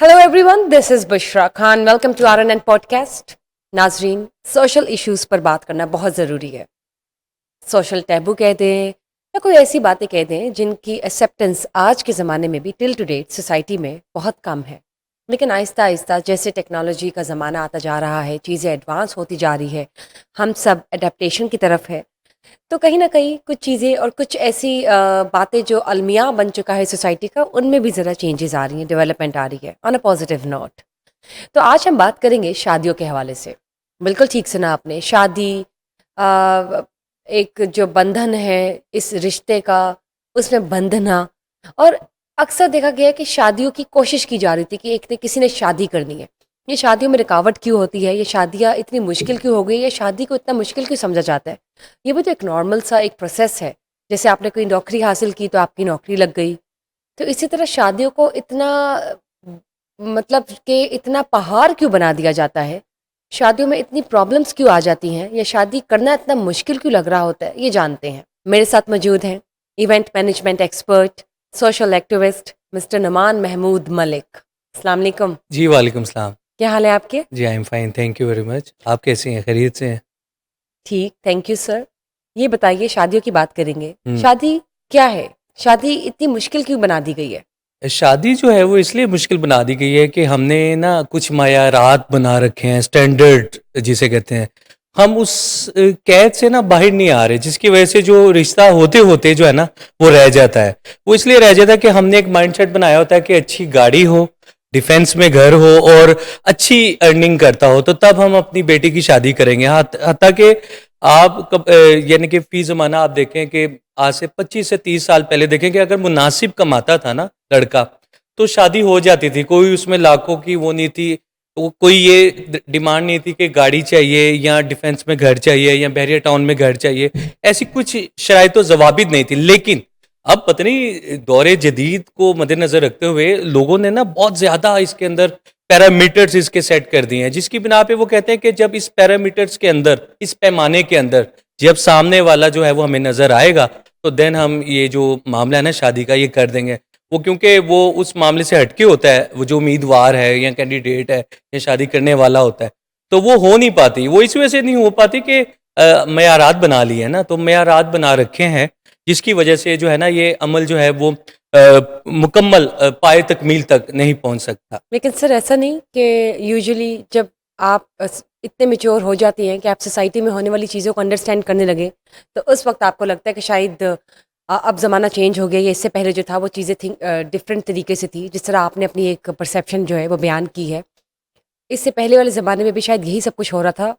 Hello everyone, this is Bushra Khan. Welcome to RNN podcast. नाजरीन, social issues पर बात करना बहुत ज़रूरी है। सोशल टैबू कह दें या कोई ऐसी बातें कह दें जिनकी एक्सेप्टेंस आज के ज़माने में भी टिल टू डेट सोसाइटी में बहुत कम है। लेकिन आहिस्ता आहिस्ता जैसे टेक्नोलॉजी का ज़माना आता जा रहा है, चीज़ें एडवांस होती जा रही है, हम सब एडेप्टेशन की तरफ है। तो कहीं ना कहीं कुछ चीज़ें और कुछ ऐसी बातें जो अलमिया बन चुका है सोसाइटी का, उनमें भी ज़रा चेंजेस आ रही हैं, डेवलपमेंट आ रही है ऑन अ पॉजिटिव नोट। तो आज हम बात करेंगे शादियों के हवाले से। बिल्कुल ठीक सुना आपने। शादी अ, एक जो बंधन है इस रिश्ते का, उसमें बंधना। और अक्सर देखा गया है कि शादियों की कोशिश की जा रही थी कि एक ने किसी ने शादी करनी है। ये शादियों में रुकावट क्यों होती है, ये शादियाँ इतनी मुश्किल क्यों हो गई, ये शादी को इतना मुश्किल क्यों समझा जाता है। ये भी तो एक नॉर्मल सा एक प्रोसेस है। जैसे आपने कोई नौकरी हासिल की तो आपकी नौकरी लग गई। तो इसी तरह शादियों को इतना मतलब कि इतना पहाड़ क्यों बना दिया जाता है। शादियों में इतनी प्रॉब्लम्स क्यों आ जाती हैं, या शादी करना इतना मुश्किल क्यों लग रहा होता है, ये जानते हैं। मेरे साथ मौजूद हैं event management expert, social activist mister Numan Mahmood Malik. अस्सलाम वालेकुम। जी, वालेकुम सलाम। क्या हाल है आपके? जी, I am fine, thank you very much. आप कैसी हैं? खैरियत से हैं? ठीक, थैंक यू सर। ये बताइए, शादियों की बात करेंगे। हुँ। शादी क्या है? शादी इतनी मुश्किल क्यों बना दी गई है? शादी जो है वो इसलिए मुश्किल बना दी गई है कि हमने ना कुछ मायारात बना रखे हैं, स्टैंडर्ड जिसे कहते हैं। हम उस कैद से ना बाहर नहीं आ रहे, जिसकी वजह से जो रिश्ता होते-होते जो है ना वो रह जाता है। वो इसलिए रह जाता है कि हमने एक माइंडसेट बनाया होता है कि अच्छी गाड़ी हो, डिफेंस में घर हो और अच्छी अर्निंग करता हो, तो तब हम अपनी बेटी की शादी करेंगे। हत्ता कि आप यानी कि फ़ी ज़माना आप देखें कि आज से 25 से 30 साल पहले देखें कि अगर मुनासिब कमाता था ना लड़का, तो शादी हो जाती थी। कोई उसमें लाखों की वो नहीं थी, वो कोई ये डिमांड नहीं थी कि गाड़ी चाहिए या डिफेंस में घर चाहिए या बहरिया टाउन में घर चाहिए। ऐसी कुछ शराइत ज़वाबित नहीं थी। लेकिन अब पता नहीं दौरे जदीद को मद्देनज़र रखते हुए लोगों ने ना बहुत ज़्यादा इसके अंदर पैरामीटर्स इसके सेट कर दिए हैं, जिसकी बिना पे वो कहते हैं कि जब इस पैरामीटर्स के अंदर, इस पैमाने के अंदर जब सामने वाला जो है वो हमें नज़र आएगा, तो देन हम ये जो मामला है ना शादी का, ये कर देंगे। वो क्योंकि वो उस मामले से हटके होता है, वो जो उम्मीदवार है या कैंडिडेट है या शादी करने वाला होता है, तो वो हो नहीं पाती। वो इस वजह से नहीं हो पाती कि मयारात बना ली है ना, तो मयारात बना रखे हैं, जिसकी वजह से जो है ना ये अमल जो है वो मुकम्मल पाए तकमील तक नहीं पहुंच सकता। लेकिन सर, ऐसा नहीं कि यूजुअली जब आप इतने मैच्योर हो जाती हैं कि आप सोसाइटी में होने वाली चीज़ों को अंडरस्टैंड करने लगे, तो उस वक्त आपको लगता है कि शायद अब ज़माना चेंज हो गया, या इससे पहले जो था वो चीज़ें थी डिफरेंट तरीके से थी, जिस तरह आपने अपनी एक परसेप्शन जो है वो बयान की है। इससे पहले वाले ज़माने में भी शायद यही सब कुछ हो रहा था।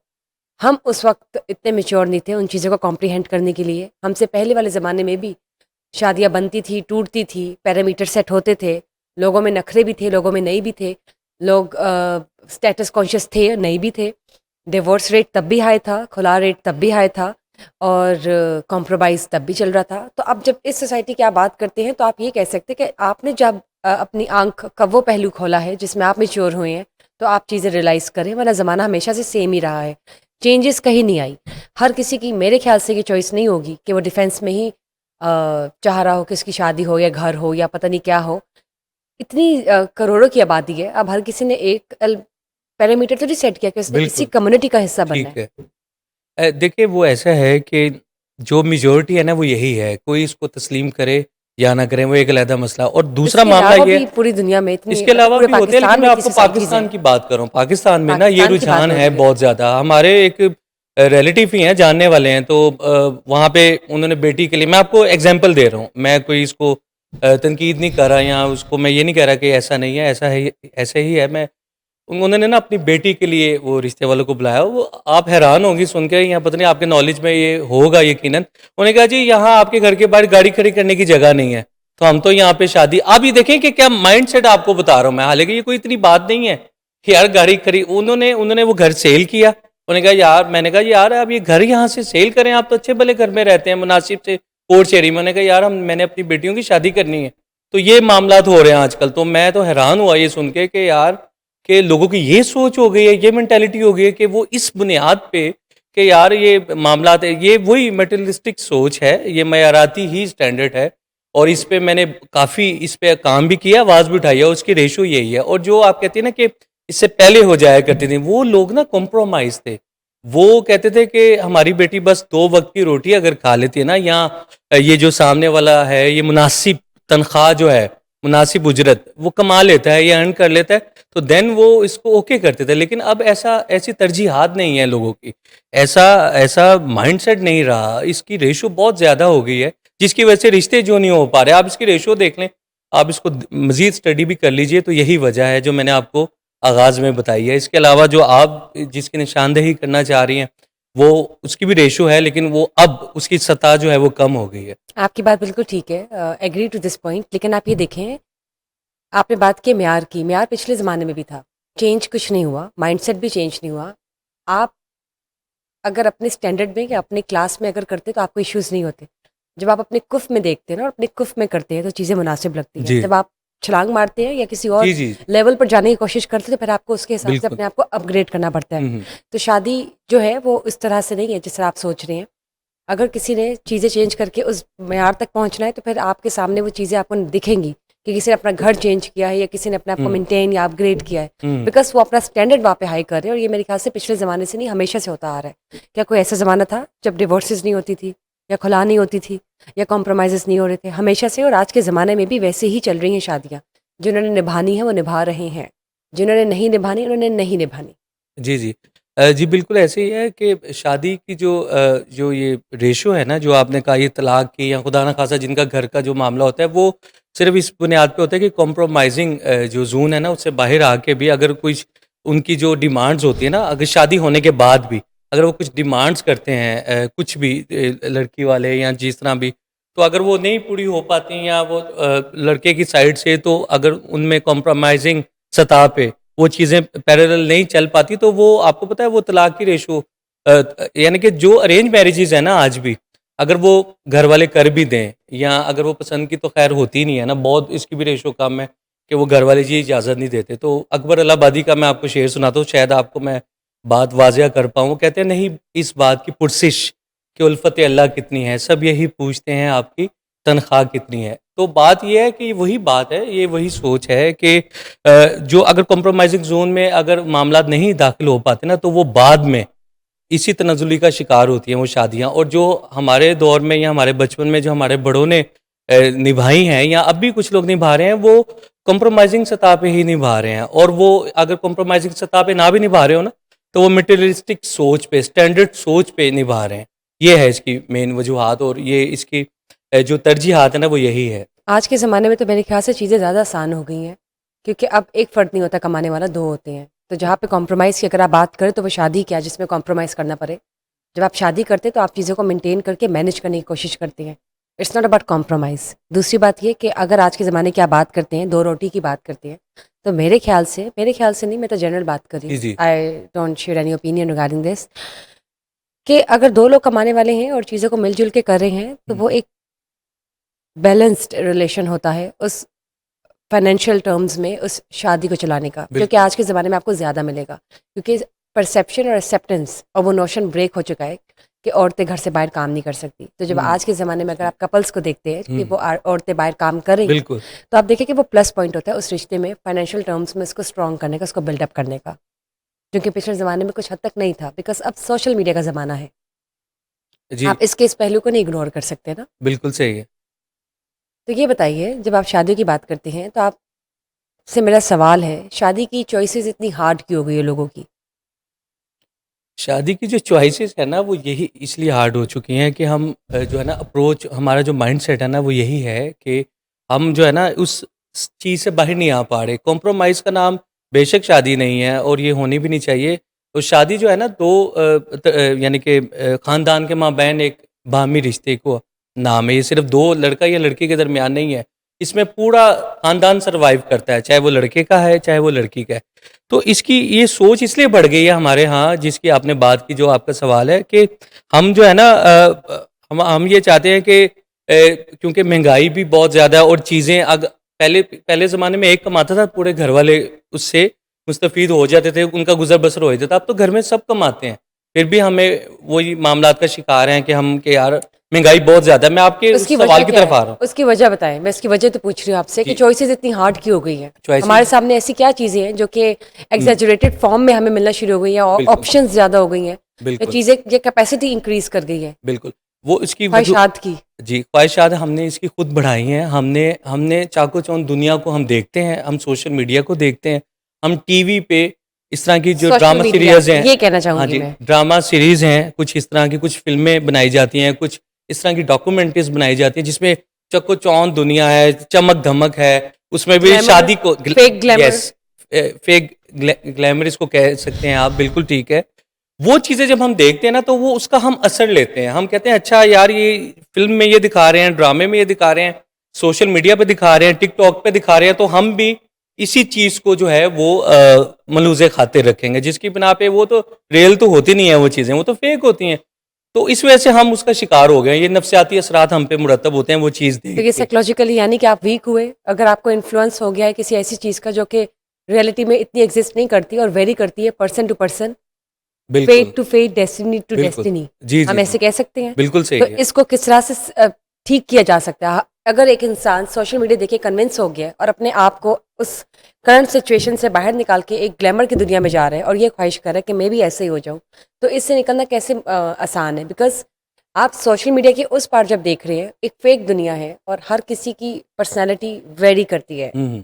हम उस वक्त इतने मैच्योर नहीं थे उन चीज़ों को कॉम्प्रिहेंड करने के लिए। हमसे पहले वाले ज़माने में भी शादियाँ बनती थी, टूटती थी, पैरामीटर सेट होते थे। लोगों में नखरे भी थे, लोगों में नहीं भी थे। लोग स्टेटस कॉन्शियस थे, नहीं भी थे। डिवोर्स रेट तब भी हाई था, खुला रेट तब भी हाई था, और कॉम्प्रोमाइज़ तब भी चल रहा था। तो अब जब इस सोसाइटी की आप बात करते हैं, तो आप ये कह सकते हैं कि आपने जब अपनी आँख का वो पहलू खोला है जिसमें आप मैच्योर हुए हैं, तो आप चीज़ें रियलाइज़ करें, वरना ज़माना हमेशा से सेम ही रहा है। चेंजेस कहीं नहीं आई। हर किसी की मेरे ख़्याल से ये चॉइस नहीं होगी कि वो डिफेंस में ही चाह रहा हो कि उसकी शादी हो या घर हो या पता नहीं क्या हो। इतनी करोड़ों की आबादी है, अब हर किसी ने एक पैरामीटर तो नहीं सेट किया कि उसने इसी बिल्कुल, कम्युनिटी का हिस्सा बनना ठीक है। है। देखिए वो ऐसा है कि जो मेजॉरिटी है ना वो यही है, कोई इसको तस्लीम करे या ना करे, वो एक अलहदा मसला। और दूसरा इसके मामला अलावा ये, भी पूरी दुनिया में इतनी, इसके मतलब अलावा पूरे भी होते हैं, लेकिन पाकिस्तान मैं में इतनी आपको सोसाइटीज़ पाकिस्तान हैं। की बात कर रहा हूँ। पाकिस्तान में ना ये पाकिस्तान की बात रुझान हो है रही है। बहुत ज़्यादा। हमारे एक रिलेटिव ही हैं, जानने वाले हैं, तो वहाँ पे उन्होंने बेटी के लिए, मैं आपको एग्जांपल दे रहा हूँ, मैं कोई इसको तनकीद नहीं कर रहा या उसको मैं ये नहीं कह रहा कि ऐसा नहीं है, ऐसा है, ऐसे ही है। मैं उन्होंने ना अपनी बेटी के लिए वो रिश्ते वालों को बुलाया। वो आप हैरान होंगी सुन के, यहाँ पता नहीं आपके नॉलेज में ये होगा यकीनन। उन्होंने कहा जी यहाँ आपके घर के बाहर गाड़ी खड़ी करने की जगह नहीं है, तो हम तो यहाँ पे शादी। आप ये देखें कि क्या माइंड सेट आपको बता रहा हूँ मैं, हालांकि ये कोई इतनी बात नहीं है कि यार गाड़ी खड़ी। उन्होंने उन्होंने वो घर सेल किया। उन्होंने कहा यार, मैंने कहा यार आप ये घर यहाँ से सेल करें, आप तो अच्छे भले घर में रहते हैं मुनासिब से कोर्ट एरिया में। उन्होंने कहा यार मैंने अपनी बेटियों की शादी करनी है। तो ये मामलात हो रहे हैं आजकल। तो मैं तो हैरान हुआ ये सुन के कि यार, कि लोगों की ये सोच हो गई है, ये मेंटालिटी हो गई है कि वो इस बुनियाद पे कि यार ये मामलात है, ये वही मटेरियलिस्टिक सोच है, ये मयाराती ही स्टैंडर्ड है। और इस पे मैंने काफ़ी इस पे काम भी किया, आवाज़ भी उठाई है, और उसकी रेशो यही है। और जो आप कहती हैं ना कि इससे पहले हो जाया करती थी, वो लोग ना कॉम्प्रोमाइज़ थे। वो कहते थे कि हमारी बेटी बस 2 वक़्त की रोटी अगर खा लेती है ना, या ये जो सामने वाला है ये मुनासिब तनख्वाह जो है, मुनासिब उजरत वो कमा लेता है या अर्न कर लेता है, तो देन वो इसको ओके करते थे। लेकिन अब ऐसी तरजीहात नहीं है लोगों की, ऐसा ऐसा माइंडसेट नहीं रहा, इसकी रेशो बहुत ज़्यादा हो गई है, जिसकी वजह से रिश्ते जो नहीं हो पा रहे। आप इसकी रेशो देख लें, आप इसको मज़ीद स्टडी भी कर लीजिए, तो यही वजह है जो मैंने आपको आगाज़ में बताई है। इसके अलावा जो आप जिसकी निशानदेही करना चाह रही हैं, वो उसकी भी रेशो है, लेकिन वो अब उसकी सतह जो है वो कम हो गई है। आपकी बात बिल्कुल ठीक है, एग्री टू दिस पॉइंट। लेकिन आप ये देखें, आपने बात की म्यार की, म्यार पिछले ज़माने में भी था, चेंज कुछ नहीं हुआ, माइंडसेट भी चेंज नहीं हुआ। आप अगर अपने स्टैंडर्ड में या अपने क्लास में अगर करते तो आपको इश्यूज़ नहीं होते। जब आप अपने कुफ़ में देखते हैं ना और अपने कुफ़ में करते हैं तो चीज़ें मुनासिब लगती हैं। जी। जब आप छलांग मारते हैं या किसी और जी, जी। लेवल पर जाने की कोशिश करते हैं तो फिर आपको उसके हिसाब से बिल्कुल। अपने आप को अपग्रेड करना पड़ता है। हुँ, हुँ। तो शादी जो है वो इस तरह से नहीं है जिस तरह आप सोच रहे हैं। अगर किसी ने चीज़ें चेंज करके उस मेयार तक पहुँचना है तो फिर आपके सामने वो चीज़ें आपको दिखेंगी कि किसी ने अपना घर चेंज किया है या किसी ने अपने आप को हुँ, मेंटेन या अपग्रेड किया है। हुँ। बिकॉज़ वो अपना स्टैंडर्ड वहाँ पे हाई कर रहे हैं और ये मेरे ख्याल से पिछले ज़माने से नहीं, हमेशा से होता आ रहा है। क्या कोई ऐसा ज़माना था जब डिवोर्सेज़ नहीं होती थी या खुला नहीं होती थी या कॉम्प्रोमाइज़ेज़ नहीं हो रहे थे? हमेशा से, और आज के ज़माने में भी वैसे ही चल रही हैं शादियाँ। जिन्होंने निभानी है वो निभा रहे हैं, जिन्होंने नहीं निभानी उन्होंने नहीं निभानी। जी, जी। जी, बिल्कुल ऐसे ही है कि शादी की जो ये रेशो है ना, जो आपने कहा ये तलाक की या खुदा ना ख़ास्ता जिनका घर का जो मामला होता है, वो सिर्फ़ इस बुनियाद पे होता है कि कॉम्प्रोमाइज़िंग जो ज़ोन है ना, उससे बाहर आके भी अगर कुछ उनकी जो डिमांड्स होती है ना, अगर शादी होने के बाद भी, अगर वो कुछ डिमांड्स करते हैं कुछ भी लड़की वाले या जिस तरह भी, तो अगर वो नहीं पूरी हो पाती या वो लड़के की साइड से, तो अगर उनमें कॉम्प्रोमाइज़िंग सतह पे वो चीज़ें पैरेलल नहीं चल पाती, तो वो आपको पता है वो तलाक की रेशो यानी कि जो अरेंज मैरिजेज़ है ना आज भी, अगर वो घर वाले कर भी दें या अगर वो पसंद की, तो खैर होती नहीं है ना, बहुत इसकी भी रेशो कम है कि वो घर वाले जी इजाज़त नहीं देते। तो अकबर इलाहाबादी का मैं आपको शेर सुनाता हूँ, शायद आपको मैं बात वाज़िया कर पाऊँ। वो कहते हैं, नहीं इस बात की पुरसिश कि उल्फ़त अल्लाह कितनी है, सब यही पूछते हैं आपकी तनख्वाह कितनी है। तो बात ये है कि वही बात है, ये वही सोच है कि जो अगर कॉम्प्रोमाइज़िंग ज़ोन में अगर मामला नहीं दाखिल हो पाते ना, तो वो बाद में इसी तनज़्ज़ुली का शिकार होती हैं वो शादियाँ। और जो हमारे दौर में या हमारे बचपन में जो हमारे बड़ों ने निभाई हैं या अब भी कुछ लोग निभा रहे हैं, वो कॉम्प्रोमाइज़िंग सतह पे ही निभा रहे हैं। और वो अगर कॉम्प्रोमाइज़िंग सतह पे ना भी निभा रहे हो ना, तो वो मटेरियलिस्टिक सोच पे, स्टैंडर्ड सोच पे निभा रहे हैं। ये है इसकी मेन वजूहात, और ये इसकी जो तरजीहात है ना, वो यही है। आज के ज़माने में तो मेरे ख्याल से चीज़ें ज़्यादा आसान हो गई हैं, क्योंकि अब एक फ़र्द नहीं होता कमाने वाला, 2 होते हैं। तो जहाँ पे कॉम्प्रोमाइज़ की अगर आप बात करें तो वो शादी क्या जिसमें कॉम्प्रोमाइज़ करना पड़े। जब आप शादी करते हैं तो आप चीज़ों को मेंटेन करके मैनेज करने की कोशिश करते हैं। It's not about compromise. दूसरी बात ये कि अगर आज के ज़माने की आप बात करते हैं, 2 रोटी की बात करते हैं, तो मेरे ख्याल से नहीं, मैं तो जनरल बात कर रही जी, हूँ। जी। I don't share any opinion regarding this, कि अगर 2 लोग कमाने वाले हैं और चीज़ों को मिल-जुल के कर रहे हैं, तो हुँ, वो एक बैलेंस्ड रिलेशन होता है उस फाइनेंशियल टर्म्स में, उस शादी को चलाने का, जो कि बिल्कुल। आज के ज़माने में आपको ज़्यादा मिलेगा, क्योंकि परसेप्शन और एक्सेप्टेंस और वो नोशन ब्रेक हो चुका है कि औरतें घर से बाहर काम नहीं कर सकती। तो जब हुँ, आज के ज़माने में अगर आप कपल्स को देखते हैं कि हुँ, वो औरतें बाहर काम कर रही हैं, बिल्कुल। तो आप देखिए कि वो प्लस पॉइंट होता है उस रिश्ते में, फाइनेंशियल टर्म्स में उसको स्ट्रॉन्ग करने का, उसको बिल्डअप करने का, जो कि पिछले ज़माने में कुछ हद तक नहीं था, बिकॉज अब सोशल मीडिया का ज़माना है। जी, आप इसके इस पहलू को नहीं इग्नोर कर सकते ना। बिल्कुल सही है। तो ये बताइए, जब आप शादियों की बात करते हैं तो आप से मेरा सवाल है, शादी की चॉइसेस इतनी हार्ड क्यों हो गई है लोगों की? शादी की जो चॉइसेस है ना, वो यही इसलिए हार्ड हो चुकी हैं कि हम जो है ना अप्रोच, हमारा जो माइंडसेट है ना, वो यही है कि हम जो है ना उस चीज़ से बाहर नहीं आ पा रहे। कॉम्प्रोमाइज़ का नाम बेशक शादी नहीं है, और ये होनी भी नहीं चाहिए। तो शादी जो है ना, दो यानी कि ख़ानदान के माबैन एक बाहमी रिश्ते को नाम है। ये सिर्फ़ दो लड़का या लड़की के दरमियान नहीं है। इसमें पूरा ख़ानदान सर्वाइव करता है, चाहे वो लड़के का है, चाहे वो लड़की का है। तो इसकी ये सोच इसलिए बढ़ गई है हमारे यहाँ, जिसकी आपने बात की, जो आपका सवाल है कि हम जो है ना हम ये चाहते हैं कि क्योंकि महंगाई भी बहुत ज़्यादा है, और चीज़ें पहले पहले ज़माने में एक कमाता था, पूरे घर वाले उससे मुस्तफ़ीद हो जाते थे, उनका गुज़र बसर हो जाता था। अब तो घर में सब कमाते हैं, फिर भी हमें वही मामलात का शिकार हैं कि हम कि यार महंगाई बहुत ज्यादा है। मैं आपके उस उसकी सवाल वजह की क्या तरफ आ है? रहा हूँ। उसकी वजह बताएं। मैं इसकी वजह तो पूछ रही हूँ आपसे कि जी। चॉइसेस इतनी हार्ड क्यों हो गई हैं? Choices- हमारे सामने ऐसी क्या चीजें हैं जो कि एग्जैजरेटेड फॉर्म में हमें मिलना शुरू हो गई है और बिल्कुल ऑप्शंस ज्यादा हो गई हैं या बिल्कुल चीजें ये कैपेसिटी इंक्रीज कर गई है बिल्कुल। वो इसकी वजह, ख्वाहिशात की? जी, ख्वाहिशात हमने इसकी खुद बढ़ाई हैं। हमने हमने चाको चौंध दुनिया को हम देखते हैं, हम सोशल मीडिया को देखते हैं, हम टीवी पे इस तरह की जो सोशल ड्रामा मीडिया सीरीज हैं, ये कहना हाँ चाहूंगी जी, मैं। ड्रामा सीरीज हैं, कुछ इस तरह की कुछ फिल्में बनाई जाती हैं, कुछ इस तरह की डॉक्यूमेंट्रीज बनाई जाती हैं जिसमें चको चौंध दुनिया है, चमक धमक है, उसमें भी ग्लैमर, शादी को, fake glamour. Yes, fake glamour इसको कह सकते हैं आप, बिल्कुल ठीक है। वो चीज़ें जब हम देखते हैं ना तो वो उसका हम असर लेते हैं। हम कहते हैं अच्छा यार, ये फिल्म में ये दिखा रहे हैं, ड्रामे में ये दिखा रहे हैं, सोशल मीडिया पे दिखा रहे हैं, टिकटॉक पे दिखा रहे हैं, तो हम भी इसी चीज़ को जो है वो मलूज़े खाते रखेंगे, जिसकी बिना पे वो तो रियल तो होती नहीं है, वो चीज़ें वो तो फेक होती हैं। तो इस वजह से हम उसका शिकार हो गए हैं। ये नफ्सियाती असरात हम पे मुरतब होते हैं वो चीज़ तो देख ये के। साइकोलॉजिकली यानी कि आप वीक हुए अगर आपको इन्फ्लुएंस हो गया है किसी ऐसी चीज का जो कि रियलिटी में इतनी एग्जिस्ट नहीं करती और वेरी करती है पर्सन टू पर्सन, बिल्कुल fate to fate, destiny to बिल्कुल। डेस्टिनी, जी हम जी ऐसे जी, कह सकते हैं? बिल्कुल सही तो है। इसको किस तरह से ठीक किया जा सकता है? अगर एक इंसान सोशल मीडिया देख के कन्विंस हो गया है और अपने आप को उस करंट सिचुएशन से बाहर निकाल के एक ग्लैमर की दुनिया में जा रहा है और ये ख्वाहिश कर रहा है कि मैं भी ऐसे ही हो जाऊं, तो इससे निकलना कैसे आसान है? बिकॉज आप सोशल मीडिया की उस पार जब देख रहे हैं, एक फेक दुनिया है और हर किसी की पर्सनैलिटी वेरी करती है, हम्म।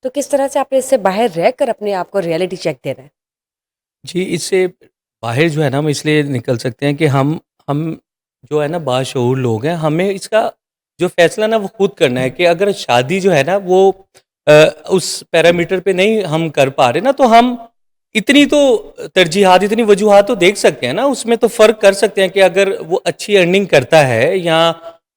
तो किस तरह से आप इससे बाहर रहकर अपने आप को रियलिटी चेक दे रहे हैं? जी, इससे बाहर जो है ना हम इसलिए निकल सकते हैं कि हम जो है ना बाशऊर लोग हैं, हमें इसका जो फैसला ना वो खुद करना है कि अगर शादी जो है ना वो अ, उस पैरामीटर पे नहीं हम कर पा रहे ना, तो हम इतनी तो तरजीहात, इतनी वजूहात तो देख सकते हैं ना, उसमें तो फ़र्क कर सकते हैं कि अगर वो अच्छी अर्निंग करता है या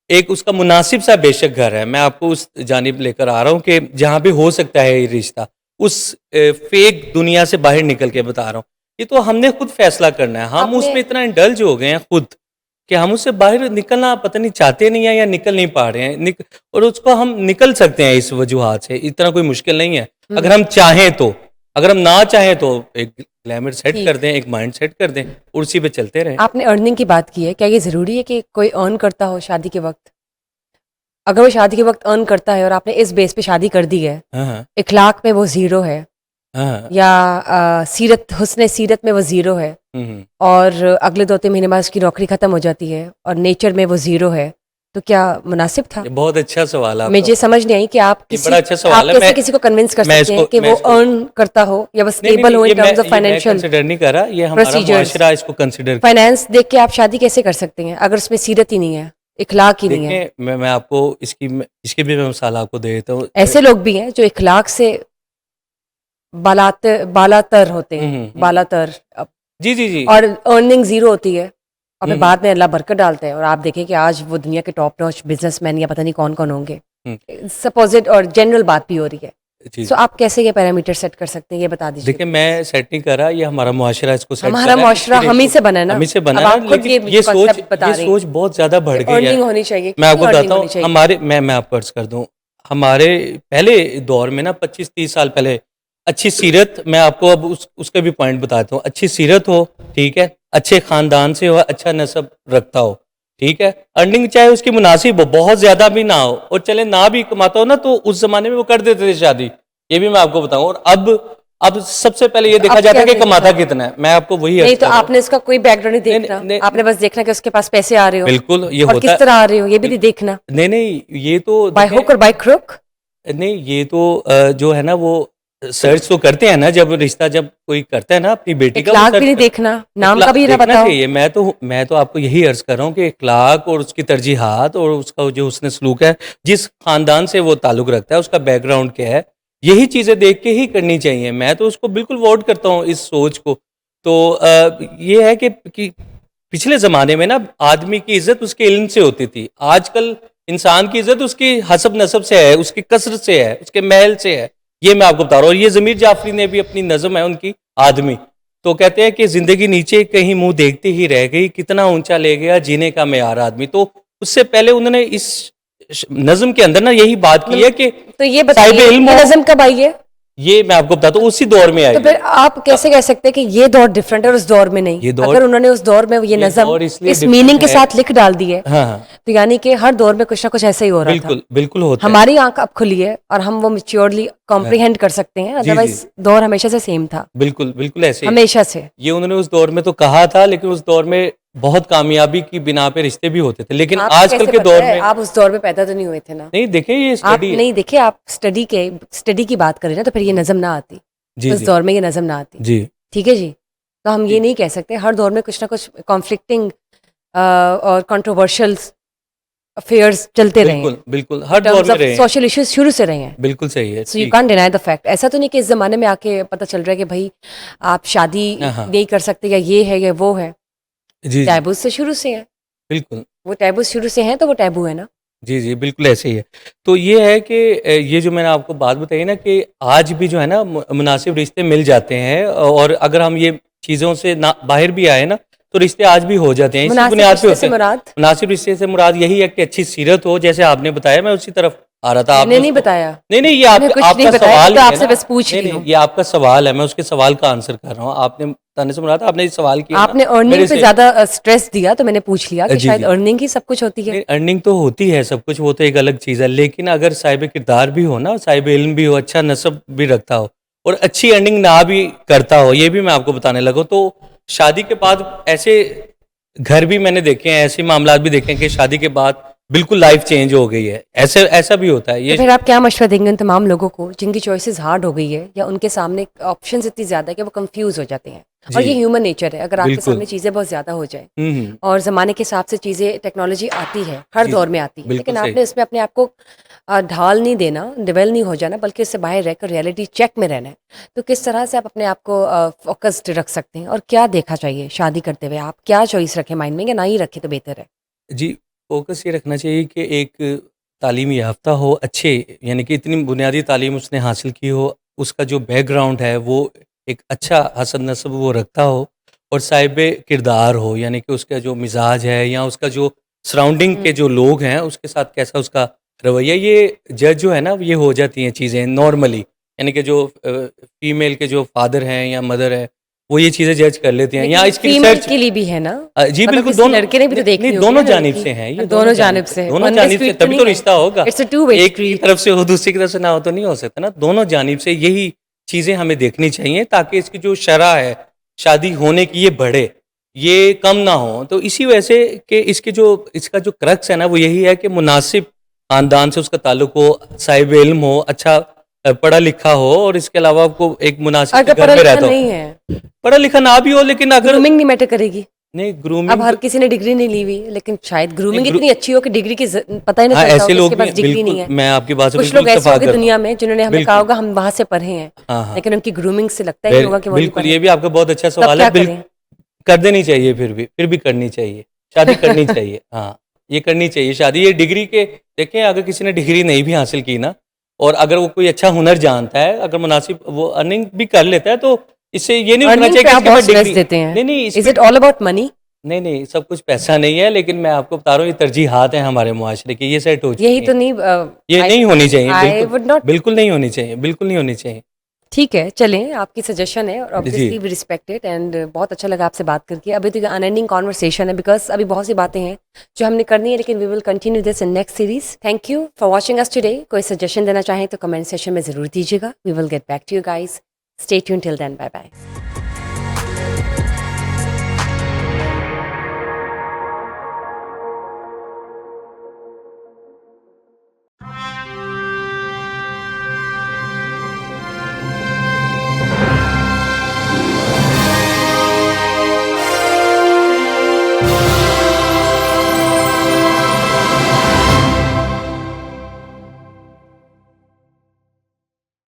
एक उसका मुनासिब सा बेशक घर है। मैं आपको उस जानिब लेकर आ रहा हूँ कि जहाँ पे हो सकता है ये रिश्ता, उस फेक दुनिया से बाहर निकल के बता रहा हूँ। ये तो हमने खुद फैसला करना है। हम आपने उसमें इतना इंडल्ज हो गए हैं खुद कि हम उससे बाहर निकलना पता नहीं चाहते नहीं है या निकल नहीं पा रहे हैं। और उसको हम निकल सकते हैं इस वजूहात से, इतना कोई मुश्किल नहीं है अगर हम चाहें तो। अगर हम ना चाहें तो एक ग्लैमर सेट कर ठीक। दें, एक माइंड सेट कर दें और उसी पे चलते रहें। आपने अर्निंग की बात की है, क्या ये ज़रूरी है कि कोई अर्न करता हो शादी के वक्त? अगर वो शादी के वक्त अर्न करता है और आपने इस बेस पे शादी कर दी है, हाँ हाँ इखलाक में वो ज़ीरो है हाँ। या सीरत, हुस्न सीरत में वो ज़ीरो है हम्म। और अगले 2-3 महीने बाद उसकी नौकरी ख़त्म हो जाती है और नेचर में वो ज़ीरो है, तो क्या मुनासिब था? ये बहुत अच्छा सवाल है आपका। मुझे समझ नहीं आई कि आप ये किसी बड़ा अच्छा आप सवाल है। कैसे मैं किसी को कन्विंस कर मैं सकते हैं इसको कि मैं वो इसको अर्न करता हो या वो नहीं नहीं स्टेबल नहीं, हो इन टर्म्स ऑफ ये मैं फाइनेंशियल कंसिडर नहीं कर रहा, ये हमारा प्रोसीजर्स? मुआशरा इसको कंसिडर। फाइनेंस देख के आप शादी कैसे कर सकते हैं अगर उसमें सीरत ही नहीं है, इखलाक ही नहीं है? देखें, मैं आपको इसकी भी मैं मिसाल आपको दे देता हूँ। ऐसे लोग भी हैं जो इखलाक से बालातर होते हैं, हम्म। बालातर जी जी जी। और अर्निंग जीरो होती है और फिर हम्म बाद में अल्लाह बरकत डालते हैं और आप देखें कि आज वो दुनिया के टॉप नॉच बिजनेसमैन या पता नहीं कौन कौन होंगे। सपोजिट और जनरल बात भी हो रही है, जी। सो आप कैसे ये पैरामीटर सेट कर सकते हैं, ये बता दीजिए। देखिए, मैं सेट नहीं कर रहा, ये हमारा मुआशरा इसको सेट कर हमारा रहा है। मुआशरा हम ही से बना है ना, हम ही से बना अब है आप ना, खुद लेकिन ये concept बता ये रही सोच बहुत ज्यादा बढ़ गई है। अर्निंग होनी चाहिए, मैं आपको कितनी बताता earning हूँ, होनी चाहिए? हमारे मैं आपको अर्ज कर दूं, हमारे पहले दौर में ना 25-30 साल पहले अच्छी सीरत, मैं आपको अब उसका भी पॉइंट बताता हूँ। अच्छी सीरत हो, ठीक है, अच्छे खानदान से हो, अच्छा नस्ब रखता हो, ठीक है, अर्निंग चाहे उसकी मुनासिब हो, बहुत ज्यादा भी ना हो, और चले ना भी कमाता हो ना, तो उस जमाने में वो कर देते थे शादी। ये भी मैं आपको बताऊं। और अब सबसे पहले ये तो देखा अब जाता है क्या कि देखना कमाता है? कितना है। मैं आपको वही नहीं अर्ज तो कर रहा हूं। आपने इसका कोई बैकग्राउंड नहीं नहीं देखना, नहीं आपने बस देखना कि उसके पास पैसे आ रहे हो बिल्कुल ये और होता किस है। तरह आ रहे हो ये भी नहीं देखना, नहीं नहीं, ये तो बाय देखें, हुक और बाय क्रुक। नहीं ये तो जो है ना वो सर्च तो करते हैं ना, जब रिश्ता जब कोई करता है ना अपनी बेटी का, वो इखलाक भी सर्च नहीं कर, देखना, नाम का भी ना देखना बताओ। चाहिए। मैं तो आपको यही अर्ज कर रहा हूँ कि इखलाक और उसकी तरजीहात और उसका जो उसने सलूक है, जिस खानदान से वो ताल्लुक रखता है, उसका बैकग्राउंड क्या है, यही चीजें देख के ही करनी चाहिए। मैं तो उसको बिल्कुल वोट करता हूँ इस सोच को। तो ये है कि पिछले जमाने में ना आदमी की इज्जत उसके इल्म से होती थी। आजकल इंसान की इज्जत उसकी हसब नसब से है, उसकी कसरत से है, उसके महल से है। ये मैं आपको बता रहा हूँ। और ये जमीर जाफरी ने भी अपनी नज़म है उनकी, आदमी, तो कहते हैं कि जिंदगी नीचे कहीं मुंह देखती ही रह गई, कितना ऊंचा ले गया जीने का मेयार आदमी। तो उससे पहले उन्होंने इस नज़म के अंदर ना यही बात की है कि तो ये साहिब बताइए इल्म ये हो। नज़म कब आई है? ये मैं आपको बताता हूँ उसी दौर में आई तो फिर आप कैसे कह सकते हैं कि ये दौर डिफरेंट है और उस दौर में नहीं? ये दौर- अगर उन्होंने उस दौर में ये नज़म दौर इसलिए इस different मीनिंग के है। साथ लिख डाल दी है, हाँ हाँ तो यानी कि हर दौर में कुछ ना कुछ ऐसा ही हो रहा था। बिल्कुल बिल्कुल होता है। हमारी आंख अब खुली है और हम वो मैच्योरली कॉम्प्रिहेंड कर सकते हैं, जी, अदरवाइज दौर हमेशा से सेम था, बिल्कुल बिल्कुल ऐसे ही। हमेशा से। ये उन्होंने उस दौर में तो कहा था, लेकिन उस दौर में बहुत कामयाबी की बिना पे रिश्ते भी होते थे, लेकिन आपको आजकल कैसे के पता दौर है? में आप उस दौर में पैदा तो नहीं हुए थे ना। नहीं। देखिए ये आप स्टडी नहीं देखे, आप स्टडी की बात करें ना, तो फिर ये नज़म ना आती, जी उस जी दौर में ये नज़म ना आती। जी ठीक है जी। तो हम ये जी। नहीं कह सकते, हर दौर में कुछ ना कुछ कॉन्फ्लिक्टिंग और कंट्रोवर्शियल अफेयर्स चलते रहे बिल्कुल हैं, बिल्कुल हर दौर टर्म्स में ऑफ रहे हैं। सोशल इश्यूज शुरू से रहे हैं। बिल्कुल सही है। सो यू ठीक। Can't deny the fact. ऐसा तो नहीं कि इस ज़माने में आके पता चल रहा है कि भाई आप शादी हाँ हाँ नहीं कर सकते, या ये है या वो है। जी जी टैबूज से शुरू से है, बिल्कुल वो टैबूज शुरू से हैं तो वो टैबू है ना। जी जी बिल्कुल ऐसे ही है। तो ये है कि ये जो मैंने आपको बात बताई ना कि आज भी जो है ना मुनासिब रिश्ते मिल जाते हैं, और अगर हम ये चीज़ों से ना बाहर भी आए ना तो रिश्ते आज भी हो जाते हैं। इसी मुनासिब बुनियाद पे रिश्ते होते से हैं। मुराद मुनासिब रिश्ते से मुराद यही है कि अच्छी सीरत हो, जैसे आपने बताया, मैं उसी तरफ आ रहा था। मैंने आपने नहीं उसको बताया, नहीं नहीं ये मैंने कुछ नहीं आपका बताया, सवाल तो ही है आपसे ना। बस पूछ नहीं रही नहीं हूँ। ये आपका सवाल है, मैं उसके सवाल का आंसर कर रहा हूँ। आपने बताने से मुराद आपने ये सवाल किया ना आपने अर्निंग मेरे पे से। ज्यादा स्ट्रेस दिया, तो मैंने पूछ लिया कि जी शायद जी अर्निंग ही सब कुछ होती है। नहीं, अर्निंग तो होती है सब कुछ, वो तो एक अलग चीज़ है, लेकिन अगर साहिब किरदार भी हो ना, साहिब इल्म भी हो, अच्छा नसब भी रखता हो और अच्छी अर्निंग ना भी करता हो, ये भी मैं आपको बताने लगा, तो शादी के बाद ऐसे घर भी मैंने देखे हैं, ऐसे मामलात भी देखे हैं कि शादी के बाद बिल्कुल लाइफ चेंज हो गई है। ऐसे ऐसा भी होता है तो ये। फिर आप क्या मशवरा देंगे उन तमाम लोगों को जिनकी चॉइसेस हार्ड हो गई है, या उनके सामने ऑप्शंस इतनी ज़्यादा है कि वो कंफ्यूज हो जाते हैं? और जी ये ह्यूमन नेचर है, अगर आपके बिल्कुल। सामने चीज़ें बहुत ज़्यादा हो जाए हम्म। और ज़माने के हिसाब से चीज़ें, टेक्नोलॉजी आती है, हर जी दौर जी में आती है, बिल्कुल लेकिन सही। आपने इसमें अपने आप को ढाल नहीं देना, डिवेल नहीं हो जाना, बल्कि इससे बाहर रहकर रियलिटी चेक में रहना है। तो किस तरह से आप अपने आप को फोकस्ड रख सकते हैं, और क्या देखा चाहिए शादी करते हुए? आप क्या चॉइस रखें माइंड में, या ना ही रखें तो बेहतर है? जी, फ़ोकस ये रखना चाहिए कि एक तालीम याफ़्ता हो, अच्छे, यानी कि इतनी बुनियादी तालीम उसने हासिल की हो, उसका जो बैकग्राउंड है वो एक अच्छा हसब-नसब वो रखता हो, और साहिबे किरदार हो, यानी कि उसका जो मिज़ाज है या उसका जो सराउंडिंग हुँ। के जो लोग हैं उसके साथ कैसा उसका रवैया, ये जज जो है ना ये हो जाती हैं चीज़ें नॉर्मली। यानी कि जो फीमेल के जो फादर हैं या मदर है, वो ये चीज़ें जज कर लेते हैं, या लेकिन इसकी फीमेल रिसर्च। के लिए भी है ना, जी मतलब बिल्कुल, किसी दोनों लड़के ने भी तो नहीं देखनी नहीं, होगी दोनों ना जानिब लड़की। से हैं ये, दोनों जानिब से है, दोनों वन वे जानिब से, स्ट्रीट तो तभी नहीं तो है, रिश्ता होगा। इट्स अ टू वे एक की स्ट्रीट। तरफ से हो, दूसरी की तरफ से ना हो तो नहीं हो सकता ना, दोनों जानिब से यही चीज़ें हमें देखनी चाहिए, ताकि इसकी जो शरह है शादी होने की ये बढ़े, ये कम ना हो। तो इसी वजह से कि इसका जो क्रक्स है ना वो यही है कि मुनासिब ख़ानदान से उसका ताल्लुक हो, साहिब इल्म हो, अच्छा पढ़ा लिखा हो, और इसके अलावा आपको एक मुनासिब से अगर घर पढ़ा में लिखा रहता हो। नहीं है, पढ़ा लिखा ना भी हो, लेकिन अगर ग्रूमिंग नहीं मैटर करेगी। नहीं अब ग्रूमिंग हर किसी ने डिग्री नहीं ली हुई, लेकिन शायद नहीं ग्रूमिंग इतनी अच्छी हो कि डिग्री की पता ही ना हाँ, चलता हो ऐसे कि इसके लोग भी पास हैं, डिग्री नहीं बिल्कुल, है। मैं आपकी बात से कुछ बिल्कुल लोग ऐसे इत्तेफ़ाक़ होंगे करता हूँ। दुनिया में जिन्होंने हमें कहा बिल्कुल, होगा हम वहां से पढ़े हैं, हाँ, हाँ। लेकिन उनकी ग्रूमिंग से लगता ही नहीं होगा कि वो नहीं बिल्कुल, पढ़े। ये भी आपका बहुत अच्छा तब सवाल क्या है। करें? कर देनी चाहिए, फिर भी करनी चाहिए, शादी करनी चाहिए। हाँ, ये करनी चाहिए शादी। ये डिग्री के देखें, अगर किसी ने डिग्री नहीं भी हासिल की ना, और अगर वो कोई अच्छा हुनर जानता है, अगर मुनासिब वो अर्निंग भी कर लेता है, तो इससे ये नहीं उठना अर्निंग चाहिए पे कि आप इसके बहुत पास स्ट्रेस डिग्री देते हैं। नहीं, इस इज पे इट ऑल अबाउट मनी? नहीं, सब कुछ पैसा नहीं है, लेकिन मैं आपको बता रहा हूँ ये तरजीहात हैं हमारे मुआशरे की, ये सेट हो यही चुकी तो हैं। नहीं। ये नहीं होनी चाहिए, आई वुड नॉट। बिल्कुल नहीं होनी चाहिए, बिल्कुल नहीं होनी चाहिए। ठीक है, चलें, आपकी सजेशन है और जी, obviously we respect it, and बहुत अच्छा लगा आपसे बात करके। अभी तो अनएंडिंग कॉन्वर्सेशन है, बिकॉज अभी बहुत सी बातें हैं जो हमने करनी है, लेकिन we will continue this in next series. Thank you for watching us today. कोई सजेशन देना चाहें तो कमेंट सेशन में ज़रूर दीजिएगा। We will get back to you guys. Stay tune till then, bye bye.